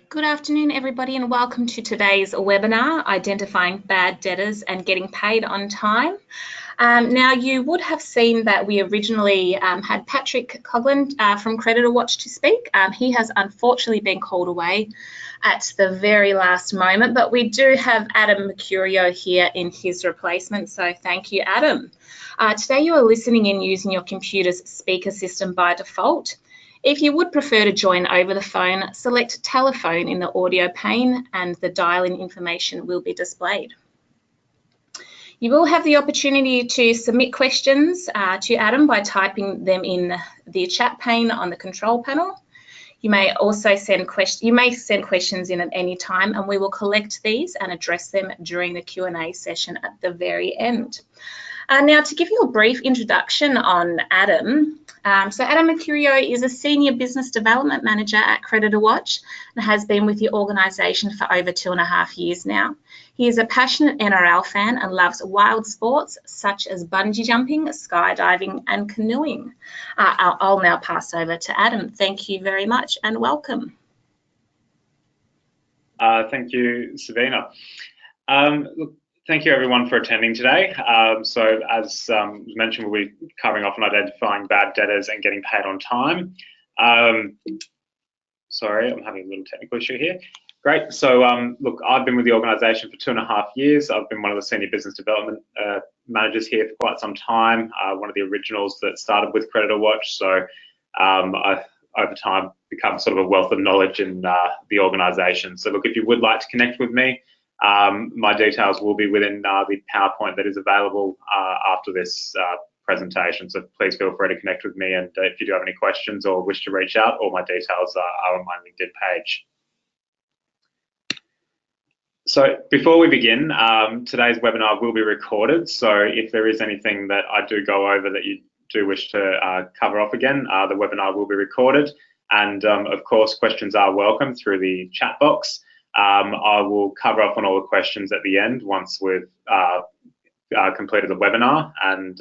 Good afternoon, everybody, and welcome to today's webinar, Identifying Bad Debtors and Getting Paid on Time. Now, you would have seen that we originally had Patrick Coughlin from CreditorWatch to speak. He has unfortunately been called away at the very last moment, but we do have Adam Mercurio here in his replacement, so thank you, Adam. Today you are listening in using your computer's speaker system by default. If you would prefer to join over the phone, select telephone in the audio pane and the dial-in information will be displayed. You will have the opportunity to submit questions to Adam by typing them in the chat pane on the control panel. You may also send questions in at any time, and we will collect these and address them during the Q&A session at the very end. Now, to give you a brief introduction on Adam, so Adam Mercurio is a Senior Business Development Manager at CreditorWatch and has been with the organisation for over 2.5 years now. He is a passionate NRL fan and loves wild sports such as bungee jumping, skydiving and canoeing. I'll now pass over to Adam. Thank you very much and welcome. Thank you, Savina. Thank you everyone for attending today. So as mentioned, we'll be covering off on identifying bad debtors and getting paid on time. Sorry, I'm having a little technical issue here. Great, so look, I've been with the organisation for 2.5 years. I've been one of the senior business development managers here for quite some time, one of the originals that started with CreditorWatch. So I've over time become sort of a wealth of knowledge in the organisation. So look, if you would like to connect with me, my details will be within the PowerPoint that is available after this presentation, so please feel free to connect with me, and if you do have any questions or wish to reach out, all my details are on my LinkedIn page. So before we begin, today's webinar will be recorded, so if there is anything that I do go over that you do wish to cover off again, the webinar will be recorded, and of course questions are welcome through the chat box. I will cover off on all the questions at the end once we've completed the webinar, and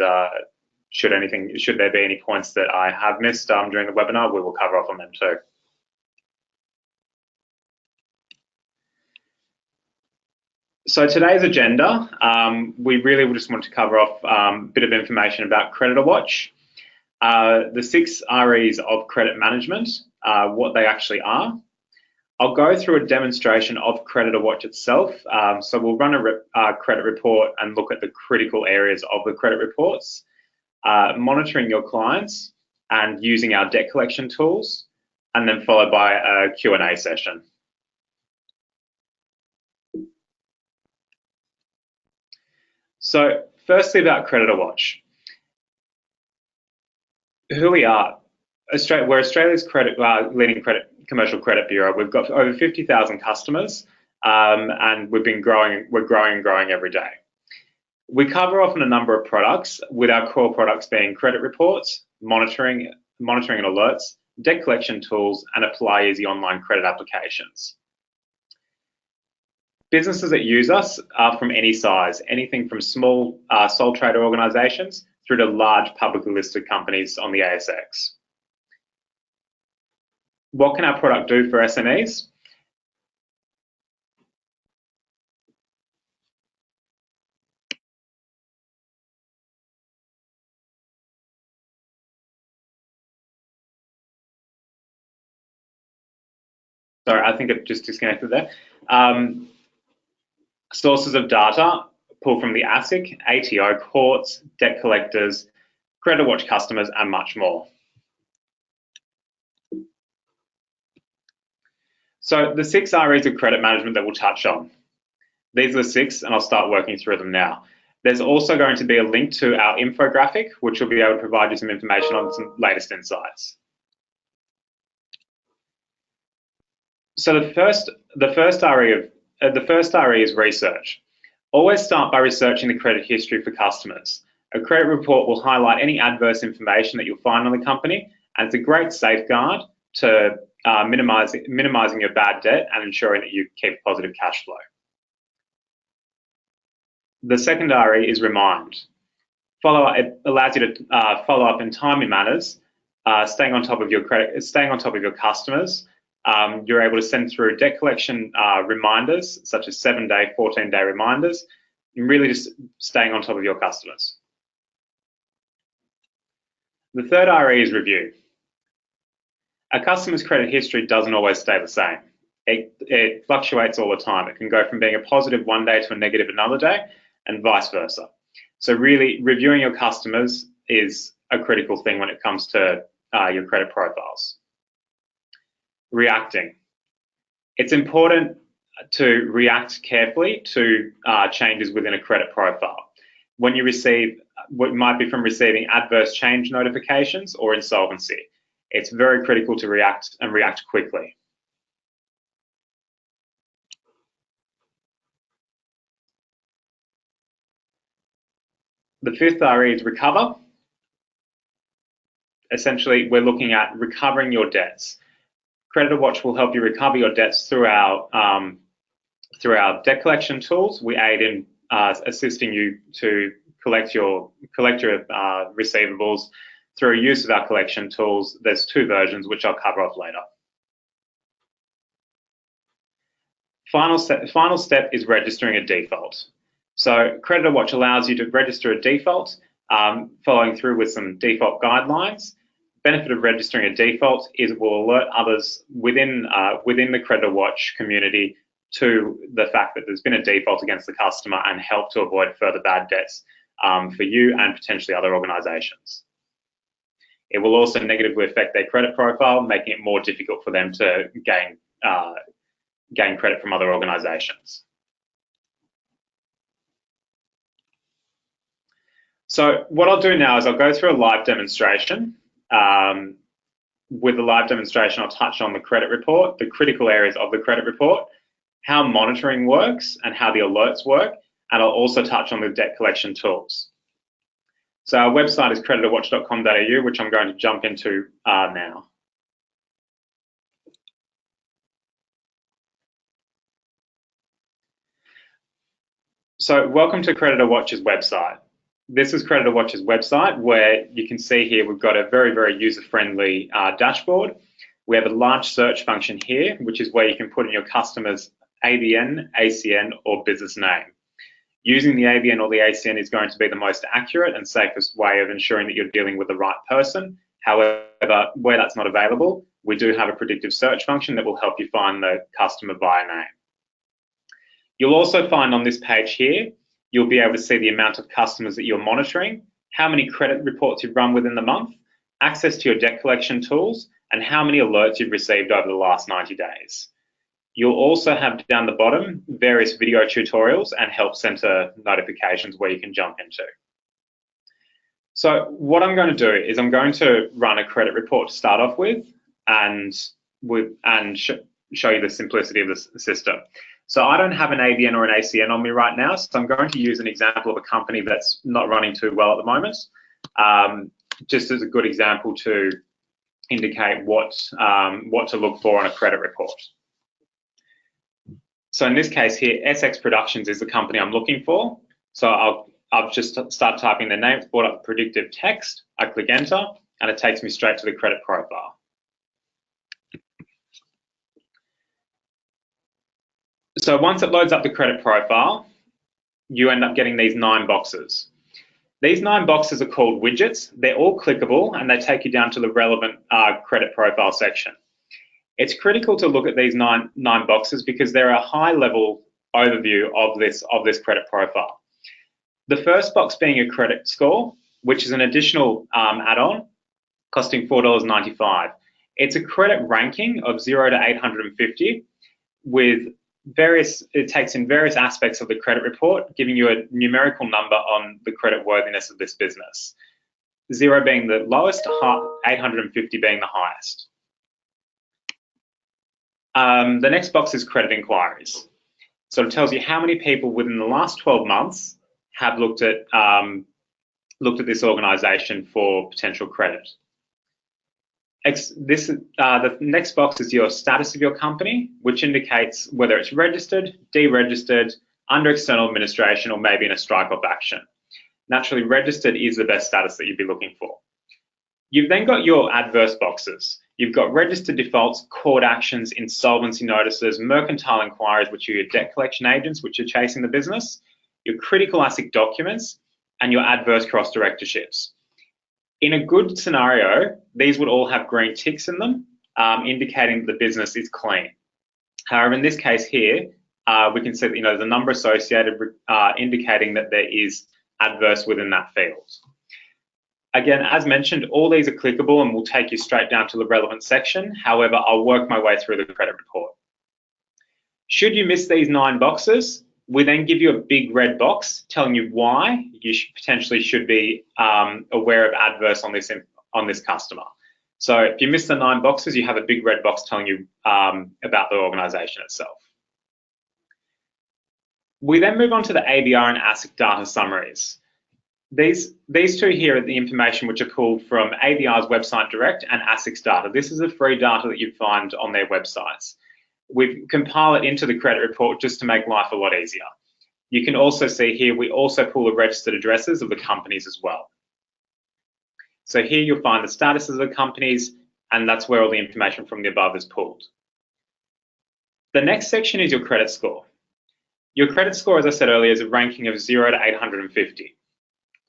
should there be any points that I have missed during the webinar, we will cover off on them too. So today's agenda, we really just want to cover off a bit of information about CreditorWatch, the 6 REs of credit management, what they actually are. I'll go through a demonstration of CreditorWatch itself. So we'll run a credit report and look at the critical areas of the credit reports, monitoring your clients and using our debt collection tools, and then followed by a Q&A session. So firstly about CreditorWatch. Who we are. We're Australia's leading commercial credit bureau. We've got over 50,000 customers, and we're growing every day. We cover off on a number of products, with our core products being credit reports, monitoring and alerts, debt collection tools, and Apply Easy online credit applications. Businesses that use us are from any size, anything from small sole trader organisations through to large publicly listed companies on the ASX. What can our product do for SMEs? Sorry, I think it just disconnected there. Sources of data pull from the ASIC, ATO, courts, debt collectors, CreditorWatch customers, and much more. So the 6 REs of credit management that we'll touch on. These are the 6, and I'll start working through them now. There's also going to be a link to our infographic, which will be able to provide you some information on some latest insights. So the first RE is research. Always start by researching the credit history for customers. A credit report will highlight any adverse information that you'll find on the company, and it's a great safeguard to minimizing your bad debt and ensuring that you keep positive cash flow. The second RE is remind. It allows you to follow up in timely manners, staying on top of your customers, you're able to send through debt collection reminders, such as 7-day, 14-day reminders, and really just staying on top of your customers. The third RE is review. A customer's credit history doesn't always stay the same. It fluctuates all the time. It can go from being a positive one day to a negative another day, and vice versa. So really, reviewing your customers is a critical thing when it comes to your credit profiles. Reacting. It's important to react carefully to changes within a credit profile. When you receive what might be from receiving adverse change notifications or insolvency, it's very critical to react and react quickly. The fifth RE is recover. Essentially, we're looking at recovering your debts. CreditorWatch will help you recover your debts through our debt collection tools. We aid in assisting you to collect your receivables through use of our collection tools. There's 2 versions, which I'll cover off later. Final step is registering a default. So CreditorWatch allows you to register a default, following through with some default guidelines. Benefit of registering a default is it will alert others within the CreditorWatch community to the fact that there's been a default against the customer and help to avoid further bad debts for you and potentially other organisations. It will also negatively affect their credit profile, making it more difficult for them to gain credit from other organisations. So what I'll do now is I'll go through a live demonstration. With the live demonstration, I'll touch on the credit report, the critical areas of the credit report, how monitoring works and how the alerts work, and I'll also touch on the debt collection tools. So our website is creditorwatch.com.au, which I'm going to jump into now. So welcome to CreditorWatch's website. This is CreditorWatch's website, where you can see here we've got a very, very user-friendly dashboard. We have a large search function here, which is where you can put in your customer's ABN, ACN, or business name. Using the ABN or the ACN is going to be the most accurate and safest way of ensuring that you're dealing with the right person. However, where that's not available, we do have a predictive search function that will help you find the customer via name. You'll also find on this page here, you'll be able to see the amount of customers that you're monitoring, how many credit reports you've run within the month, access to your debt collection tools, and how many alerts you've received over the last 90 days. You'll also have down the bottom various video tutorials and help center notifications where you can jump into. So what I'm going to do is I'm going to run a credit report to start off with and show you the simplicity of the system. So I don't have an ABN or an ACN on me right now, so I'm going to use an example of a company that's not running too well at the moment, just as a good example to indicate what to look for on a credit report. So in this case here, SX Productions is the company I'm looking for. So I've just started typing their name, brought up predictive text, I click enter, and it takes me straight to the credit profile. So once it loads up the credit profile, you end up getting these 9 boxes. These 9 boxes are called widgets. They're all clickable and they take you down to the relevant credit profile section. It's critical to look at these nine boxes because they're a high-level overview of this credit profile. The first box being a credit score, which is an additional add-on costing $4.95. It's a credit ranking of 0 to 850 with it takes in various aspects of the credit report, giving you a numerical number on the credit worthiness of this business. 0 being the lowest, 850 being the highest. The next box is credit inquiries. So it tells you how many people within the last 12 months have looked at this organisation for potential credit. The next box is your status of your company, which indicates whether it's registered, deregistered, under external administration, or maybe in a strike-off action. Naturally, registered is the best status that you'd be looking for. You've then got your adverse boxes. You've got registered defaults, court actions, insolvency notices, mercantile inquiries, which are your debt collection agents, which are chasing the business, your critical asset documents, and your adverse cross directorships. In a good scenario, these would all have green ticks in them, indicating the business is clean. However, in this case here, we can see that there's a number associated, indicating that there is adverse within that field. Again, as mentioned, all these are clickable and will take you straight down to the relevant section. However, I'll work my way through the credit report. Should you miss these 9 boxes, we then give you a big red box telling you why you potentially should be aware of adverse on this customer. So if you miss the 9 boxes, you have a big red box telling you about the organisation itself. We then move on to the ABR and ASIC data summaries. These two here are the information which are pulled from ABR's website direct and ASIC's data. This is a free data that you'd find on their websites. We've compiled it into the credit report just to make life a lot easier. You can also see here, we also pull the registered addresses of the companies as well. So here you'll find the statuses of the companies, and that's where all the information from the above is pulled. The next section is your credit score. Your credit score, as I said earlier, is a ranking of 0 to 850.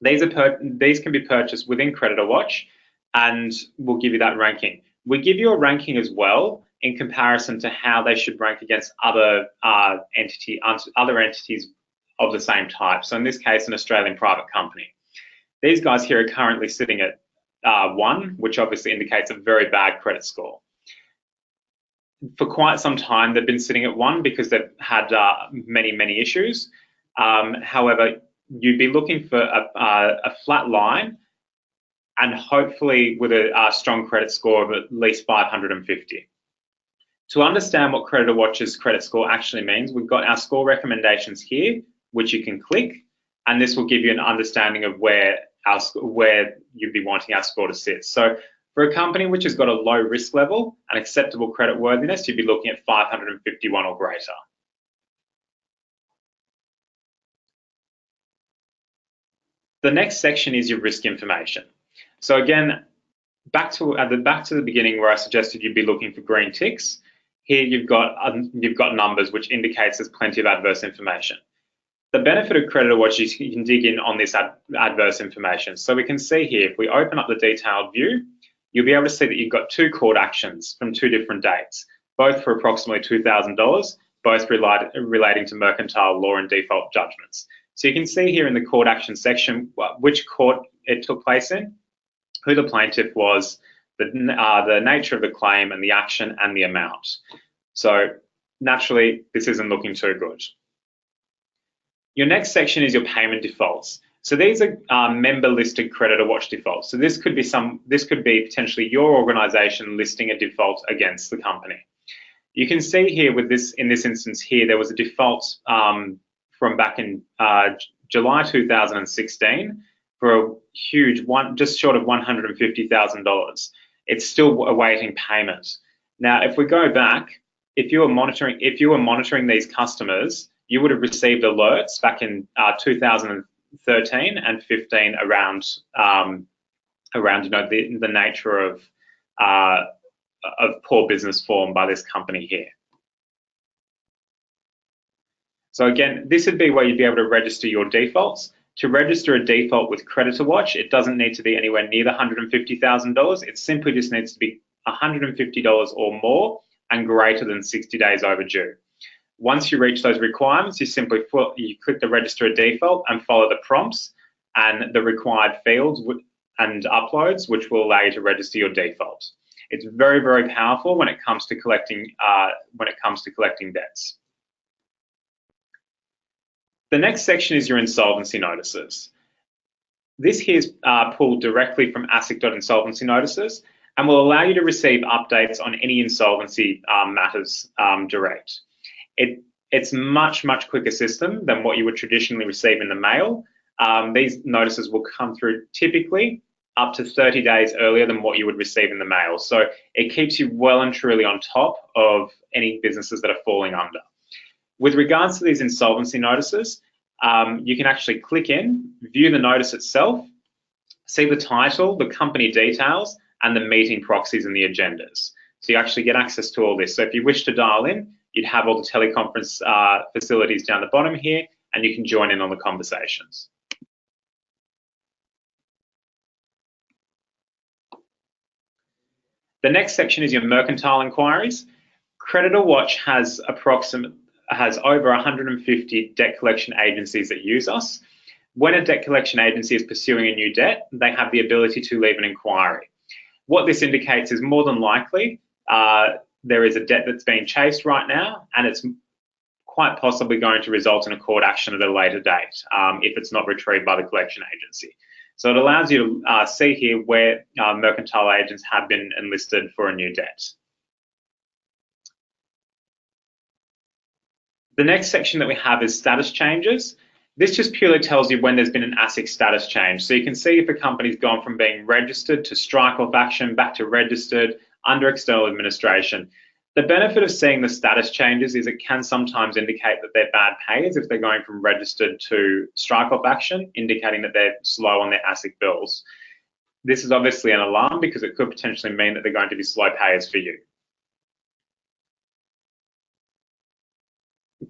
These can be purchased within CreditorWatch, and we'll give you that ranking. We give you a ranking as well in comparison to how they should rank against other entities of the same type. So in this case, an Australian private company. These guys here are currently sitting at 1, which obviously indicates a very bad credit score. For quite some time, they've been sitting at 1 because they've had many issues. However, you'd be looking for a flat line and hopefully with a strong credit score of at least 550. To understand what CreditorWatch's credit score actually means, we've got our score recommendations here, which you can click, and this will give you an understanding of where you'd be wanting our score to sit. So for a company which has got a low risk level and acceptable credit worthiness, you'd be looking at 551 or greater. The next section is your risk information. So again, back to the beginning where I suggested you'd be looking for green ticks. Here you've got numbers which indicates there's plenty of adverse information. The benefit of CreditorWatch is you can dig in on this adverse information. So we can see here, if we open up the detailed view, you'll be able to see that you've got 2 court actions from 2 different dates, both for approximately $2,000, both relating to mercantile law and default judgments. So you can see here in the court action section which court it took place in, who the plaintiff was, the nature of the claim and the action and the amount. So naturally, this isn't looking too good. Your next section is your payment defaults. So these are member-listed CreditorWatch defaults. So this could be potentially your organisation listing a default against the company. You can see here in this instance here, there was a default from back in July 2016 for a huge just short of $150,000. It's still awaiting payment. Now, if we go back, if you were monitoring these customers, you would have received alerts back in 2013 and 15 around the nature of poor business form by this company here. So again, this would be where you'd be able to register your defaults. To register a default with CreditorWatch, it doesn't need to be anywhere near the $150,000. It simply just needs to be $150 or more and greater than 60 days overdue. Once you reach those requirements, you click the register a default and follow the prompts and the required fields and uploads, which will allow you to register your default. It's very powerful when it comes to collecting debts. The next section is your insolvency notices. This here is pulled directly from ASIC.insolvency notices and will allow you to receive updates on any insolvency matters direct. It's much quicker system than what you would traditionally receive in the mail. These notices will come through typically up to 30 days earlier than what you would receive in the mail. So it keeps you well and truly on top of any businesses that are falling under. With regards to these insolvency notices, you can actually click in, view the notice itself, see the title, the company details, and the meeting proxies and the agendas. So you actually get access to all this. So if you wish to dial in, you'd have all the teleconference facilities down the bottom here, and you can join in on the conversations. The next section is your mercantile inquiries. CreditorWatch has over 150 debt collection agencies that use us. When a debt collection agency is pursuing a new debt, they have the ability to leave an inquiry. What this indicates is more than likely there is a debt that's being chased right now, and it's quite possibly going to result in a court action at a later date if it's not retrieved by the collection agency. So it allows you to see here where mercantile agents have been enlisted for a new debt. The next section that we have is status changes. This just purely tells you when there's been an ASIC status change. So you can see if a company's gone from being registered to strike-off action, back to registered, under external administration. The benefit of seeing the status changes is it can sometimes indicate that they're bad payers if they're going from registered to strike-off action, indicating that they're slow on their ASIC bills. This is obviously an alarm because it could potentially mean that they're going to be slow payers for you.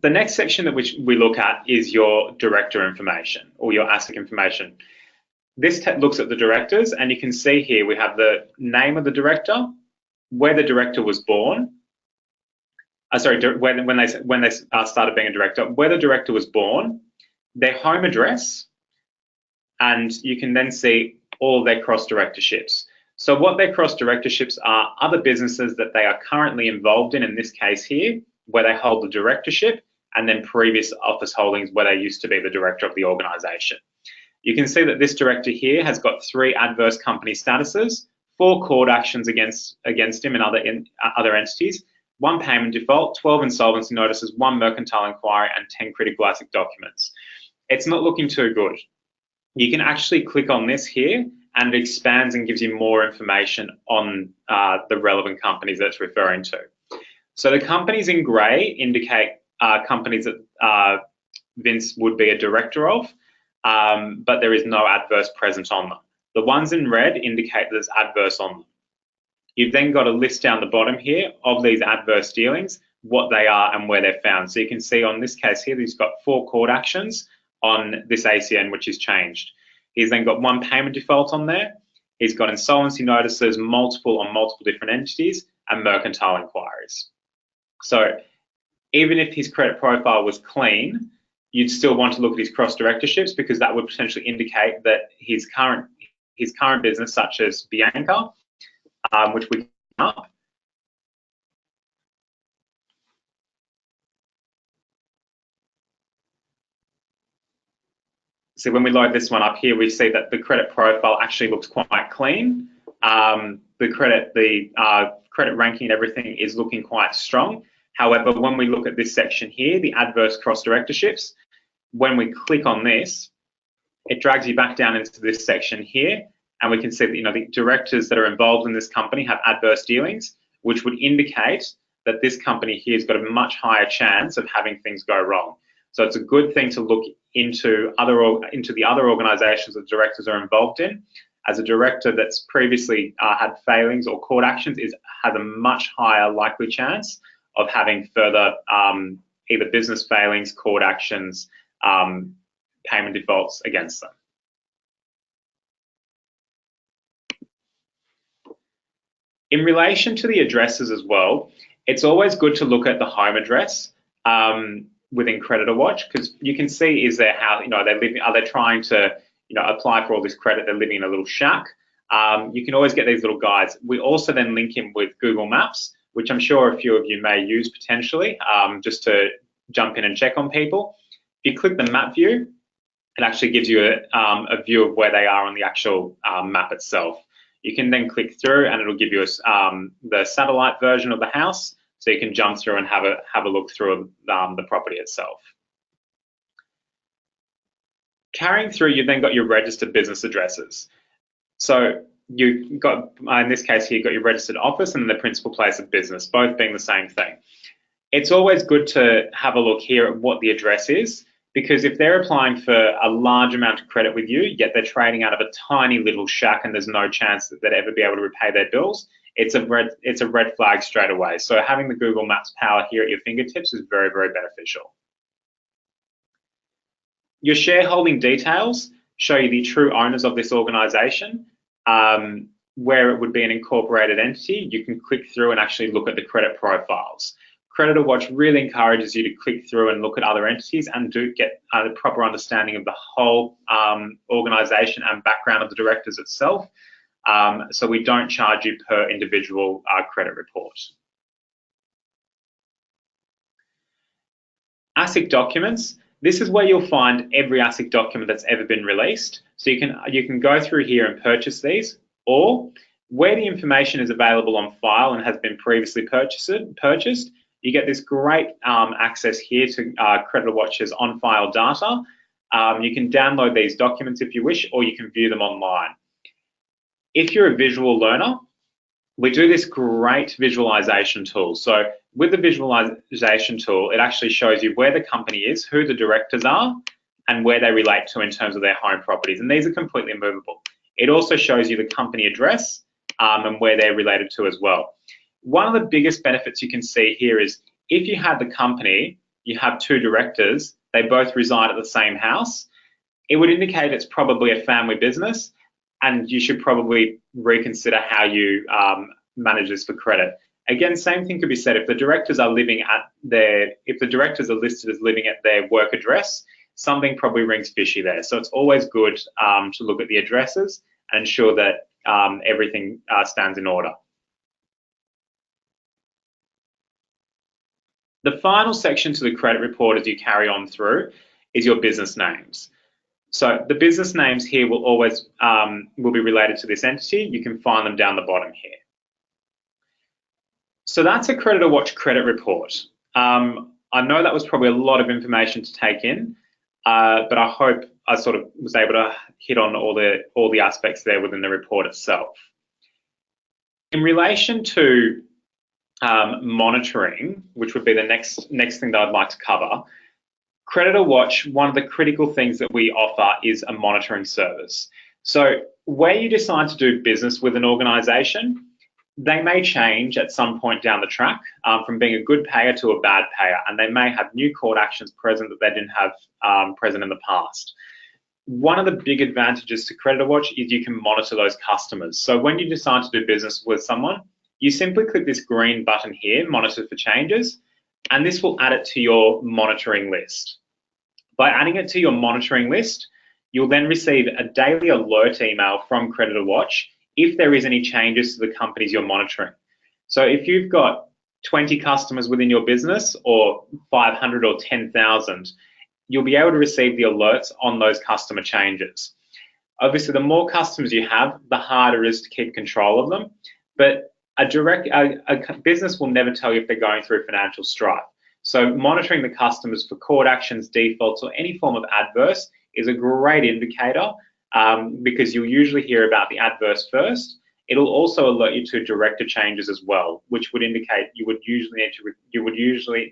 The next section that we look at is your director information or your ASIC information. This looks at the directors, and you can see here we have the name of the director, where the director was born, when they started being a director, where the director was born, their home address, and you can then see all their cross-directorships. So what their cross-directorships are other businesses that they are currently involved in this case here, where they hold the directorship, and then previous office holdings where they used to be the director of the organisation. You can see that this director here has got 3 adverse company statuses, 4 court actions against him and other entities, 1 payment default, 12 insolvency notices, 1 mercantile inquiry, and 10 critical ASIC documents. It's not looking too good. You can actually click on this here, and it expands and gives you more information on the relevant companies that it's referring to. So the companies in grey indicate companies that Vince would be a director of, but there is no adverse present on them. The ones in red indicate there's adverse on them. You've then got a list down the bottom here of these adverse dealings, what they are and where they're found. So you can see on this case here, he's got 4 court actions on this ACN, which is changed. He's then got 1 payment default on there. He's got insolvency notices, multiple different entities, and mercantile inquiries. So even if his credit profile was clean, you'd still want to look at his cross-directorships because that would potentially indicate that his current business, such as Bianca, which we can up. So when we load this one up here, we see that the credit profile actually looks quite clean. The credit ranking and everything is looking quite strong. However, when we look at this section here, the adverse cross-directorships, when we click on this, it drags you back down into this section here, and we can see that the directors that are involved in this company have adverse dealings, which would indicate that this company here has got a much higher chance of having things go wrong. So it's a good thing to look into the other organisations that directors are involved in. As a director that's previously had failings or court actions has a much higher likely chance of having further either business failings, court actions, payment defaults against them. In relation to the addresses as well, it's always good to look at the home address within CreditorWatch, because you can see are they trying to apply for all this credit, they're living in a little shack. You can always get these little guides. We also then link in with Google Maps, which I'm sure a few of you may use potentially, just to jump in and check on people. If you click the map view, it actually gives you a view of where they are on the actual map itself. You can then click through and it'll give you the satellite version of the house, so you can jump through and have a look through the property itself. Carrying through, you've then got your registered business addresses. So you've got, in this case here, you've got your registered office and the principal place of business, both being the same thing. It's always good to have a look here at what the address is, Because if they're applying for a large amount of credit with you, yet they're trading out of a tiny little shack and there's no chance that they'd ever be able to repay their bills, it's a red flag straight away. So having the Google Maps power here at your fingertips is very, very beneficial. Your shareholding details show you the true owners of this organisation. Where it would be an incorporated entity, you can click through and actually look at the credit profiles. CreditorWatch really encourages you to click through and look at other entities and do get a proper understanding of the whole organisation and background of the directors itself. So we don't charge you per individual credit report. ASIC documents. This is where you'll find every ASIC document that's ever been released. So you can go through here and purchase these, or where the information is available on file and has been previously purchased, you get this great access here to CreditorWatch's on-file data. You can download these documents if you wish, or you can view them online. If you're a visual learner, we do this great visualization tool. So with the visualization tool, it actually shows you where the company is, who the directors are, and where they relate to in terms of their home properties. And these are completely movable. It also shows you the company address and where they're related to as well. One of the biggest benefits you can see here is if you had the company, you have two directors, they both reside at the same house, it would indicate it's probably a family business, and you should probably reconsider how you manage this for credit. Again, same thing could be said if the directors are living at if the directors are listed as living at their work address, something probably rings fishy there. So it's always good to look at the addresses and ensure that everything stands in order. The final section to the credit report as you carry on through is your business names. So the business names here will always will be related to this entity. You can find them down the bottom here. So that's a CreditorWatch credit report. I know that was probably a lot of information to take in, but I hope I sort of was able to hit on all the aspects there within the report itself. In relation to monitoring, which would be the next thing that I'd like to cover, CreditorWatch, one of the critical things that we offer is a monitoring service. So where you decide to do business with an organisation, they may change at some point down the track from being a good payer to a bad payer, and they may have new court actions present that they didn't have present in the past. One of the big advantages to CreditorWatch is you can monitor those customers. So when you decide to do business with someone, you simply click this green button here, Monitor for Changes, and this will add it to your monitoring list. By adding it to your monitoring list, you'll then receive a daily alert email from CreditorWatch if there is any changes to the companies you're monitoring. So if you've got 20 customers within your business, or 500 or 10,000, you'll be able to receive the alerts on those customer changes. Obviously, the more customers you have, the harder it is to keep control of them, but a business will never tell you if they're going through financial strife. So monitoring the customers for court actions, defaults, or any form of adverse is a great indicator because you'll usually hear about the adverse first. It'll also alert you to director changes as well, which would indicate you would usually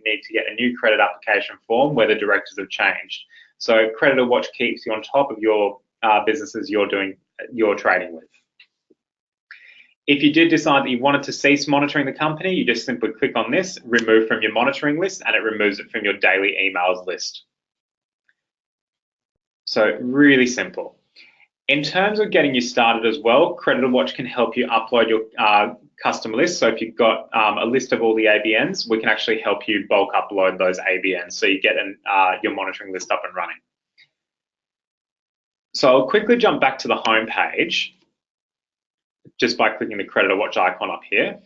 need to get a new credit application form where the directors have changed. So CreditorWatch keeps you on top of your businesses you're trading with. If you did decide that you wanted to cease monitoring the company, you just simply click on this, remove from your monitoring list, and it removes it from your daily emails list. So really simple. In terms of getting you started as well, CreditorWatch can help you upload your customer list. So if you've got a list of all the ABNs, we can actually help you bulk upload those ABNs so you get your monitoring list up and running. So I'll quickly jump back to the home page just by clicking the CreditorWatch icon up here.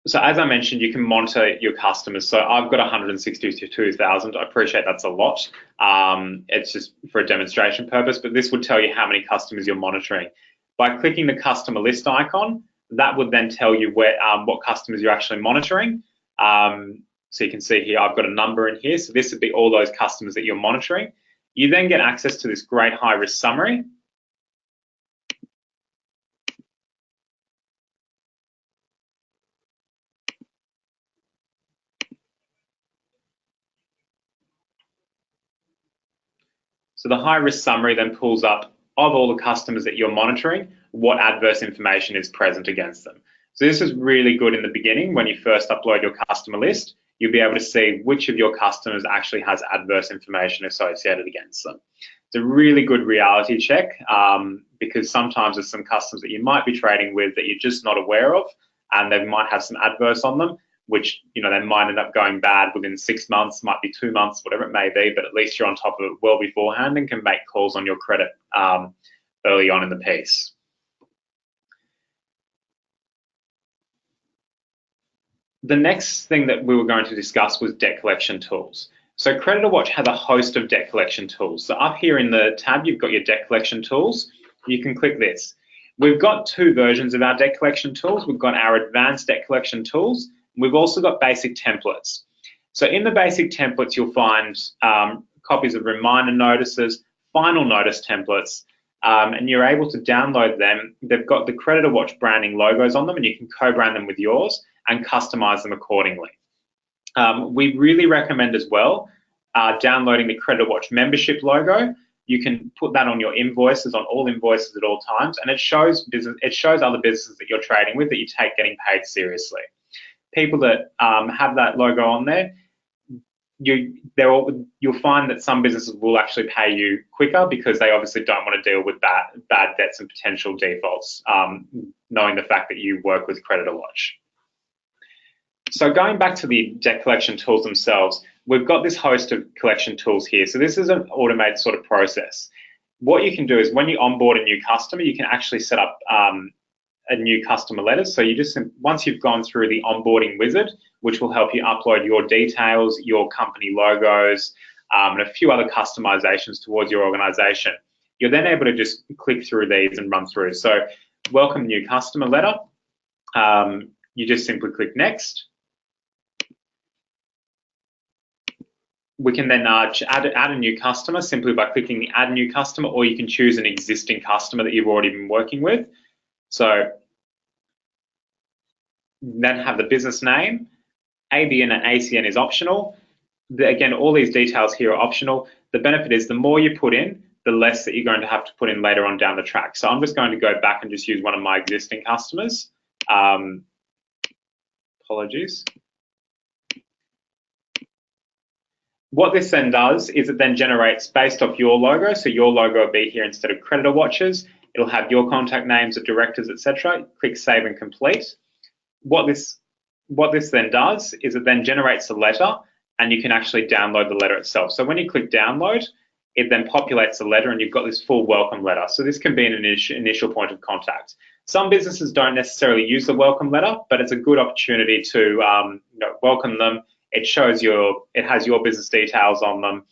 So as I mentioned, you can monitor your customers. So I've got 162,000. I appreciate that's a lot. It's just for a demonstration purpose, but this would tell you how many customers you're monitoring. By clicking the customer list icon, that would then tell you what customers you're actually monitoring. So you can see here, I've got a number in here. So this would be all those customers that you're monitoring. You then get access to this great high risk summary. So the high risk summary then pulls up of all the customers that you're monitoring, what adverse information is present against them. So this is really good in the beginning when you first upload your customer list. You'll be able to see which of your customers actually has adverse information associated against them. It's a really good reality check because sometimes there's some customers that you might be trading with that you're just not aware of, and they might have some adverse on them, which they might end up going bad within 6 months, might be 2 months, whatever it may be, but at least you're on top of it well beforehand and can make calls on your credit early on in the piece. The next thing that we were going to discuss was debt collection tools. So CreditorWatch has a host of debt collection tools. So up here in the tab, you've got your debt collection tools. You can click this. We've got 2 versions of our debt collection tools. We've got our advanced debt collection tools. We've also got basic templates. So in the basic templates, you'll find copies of reminder notices, final notice templates, and you're able to download them. They've got the CreditorWatch branding logos on them, and you can co-brand them with yours and customize them accordingly. We really recommend as well downloading the CreditorWatch membership logo. You can put that on your invoices, on all invoices at all times, and it shows other businesses that you're trading with that you take getting paid seriously. People that have that logo on there, you'll find that some businesses will actually pay you quicker because they obviously don't want to deal with bad debts and potential defaults, knowing the fact that you work with CreditorWatch. So going back to the debt collection tools themselves, we've got this host of collection tools here. So this is an automated sort of process. What you can do is when you onboard a new customer, you can actually set up a new customer letter. So you just, once you've gone through the onboarding wizard, which will help you upload your details, your company logos, and a few other customizations towards your organization, you're then able to just click through these and run through. So welcome new customer letter. You just simply click next. We can then add a new customer simply by clicking the add new customer, or you can choose an existing customer that you've already been working with. So then have the business name. ABN and ACN is optional. Again, all these details here are optional. The benefit is the more you put in, the less that you're going to have to put in later on down the track. So I'm just going to go back and just use one of my existing customers. Apologies. What this then does is it then generates based off your logo. So your logo will be here instead of CreditorWatch's. It'll have your contact names of directors, etc. Click Save and Complete. What this then does is it then generates a letter, and you can actually download the letter itself. So when you click download, it then populates the letter, and you've got this full welcome letter. So this can be an initial point of contact. Some businesses don't necessarily use the welcome letter, but it's a good opportunity to welcome them. It has your business details on them.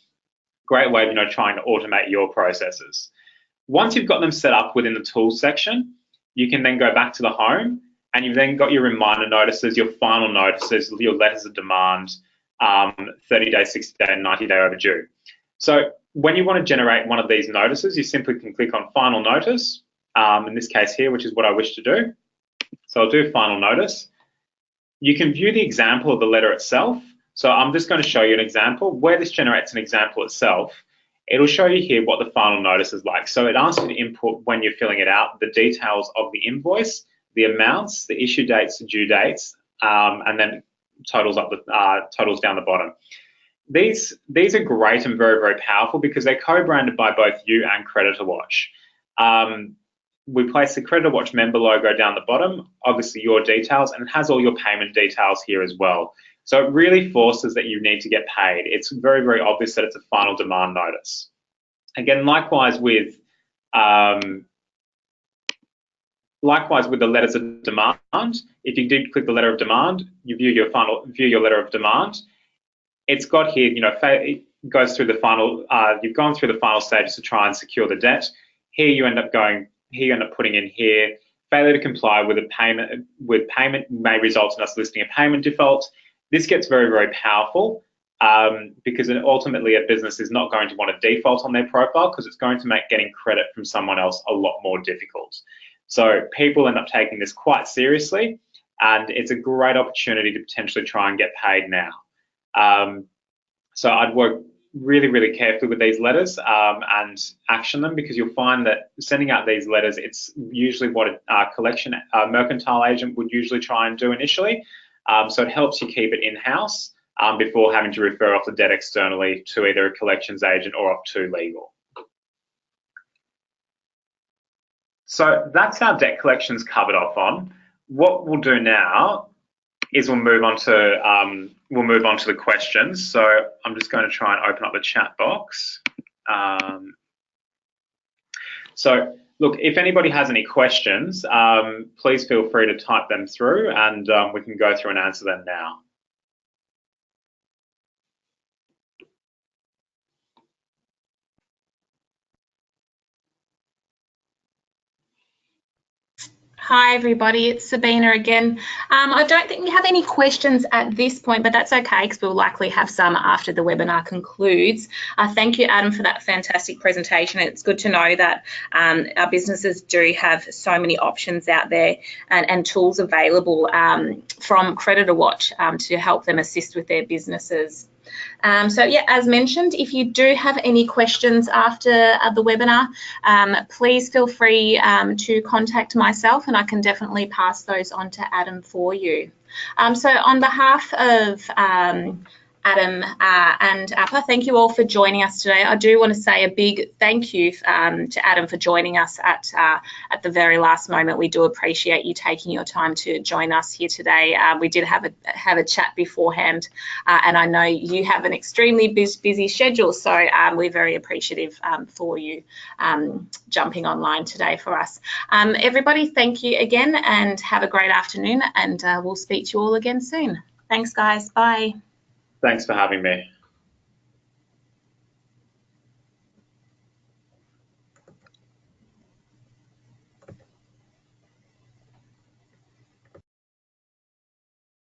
Great way of trying to automate your processes. Once you've got them set up within the tools section, you can then go back to the home, and you've then got your reminder notices, your final notices, your letters of demand, 30-day, 60-day, and 90-day overdue. So when you want to generate one of these notices, you simply can click on final notice, in this case here, which is what I wish to do. So I'll do final notice. You can view the example of the letter itself. So I'm just going to show you an example. Where this generates an example itself, it'll show you here what the final notice is like. So it asks you to input, when you're filling it out, the details of the invoice, the amounts, the issue dates, the due dates, and then totals down the bottom. These are great and very, very powerful because they're co-branded by both you and CreditorWatch. We place the CreditorWatch member logo down the bottom, obviously your details, and it has all your payment details here as well. So it really forces that you need to get paid. It's very, very obvious that it's a final demand notice. Again, likewise with the letters of demand, if you did click the letter of demand, you view your letter of demand. It's got here, it goes through the final, you've gone through the final stages to try and secure the debt. Here you end up putting in here, failure to comply with payment may result in us listing a payment default. This gets very, very powerful because ultimately a business is not going to want to default on their profile because it's going to make getting credit from someone else a lot more difficult. So people end up taking this quite seriously, and it's a great opportunity to potentially try and get paid now. So I'd work really, really carefully with these letters and action them, because you'll find that sending out these letters, it's usually what a mercantile agent would usually try and do initially. So it helps you keep it in-house before having to refer off the debt externally to either a collections agent or off to legal. So that's our debt collections covered off on. What we'll do now is we'll move on to the questions. So I'm just going to try and open up the chat box. So look, if anybody has any questions, please feel free to type them through, and we can go through and answer them now. Hi everybody, it's Sabina again. I don't think we have any questions at this point, but that's okay because we'll likely have some after the webinar concludes. Thank you, Adam, for that fantastic presentation. It's good to know that our businesses do have so many options out there and tools available from CreditorWatch to help them assist with their businesses. So yeah, as mentioned, if you do have any questions after the webinar, please feel free to contact myself, and I can definitely pass those on to Adam for you. So on behalf of Adam and APPA, thank you all for joining us today. I do want to say a big thank you to Adam for joining us at the very last moment. We do appreciate you taking your time to join us here today. We did have a chat beforehand, and I know you have an extremely busy schedule, so we're very appreciative for you jumping online today for us. Everybody, thank you again, and have a great afternoon, and we'll speak to you all again soon. Thanks, guys. Bye. Thanks for having me.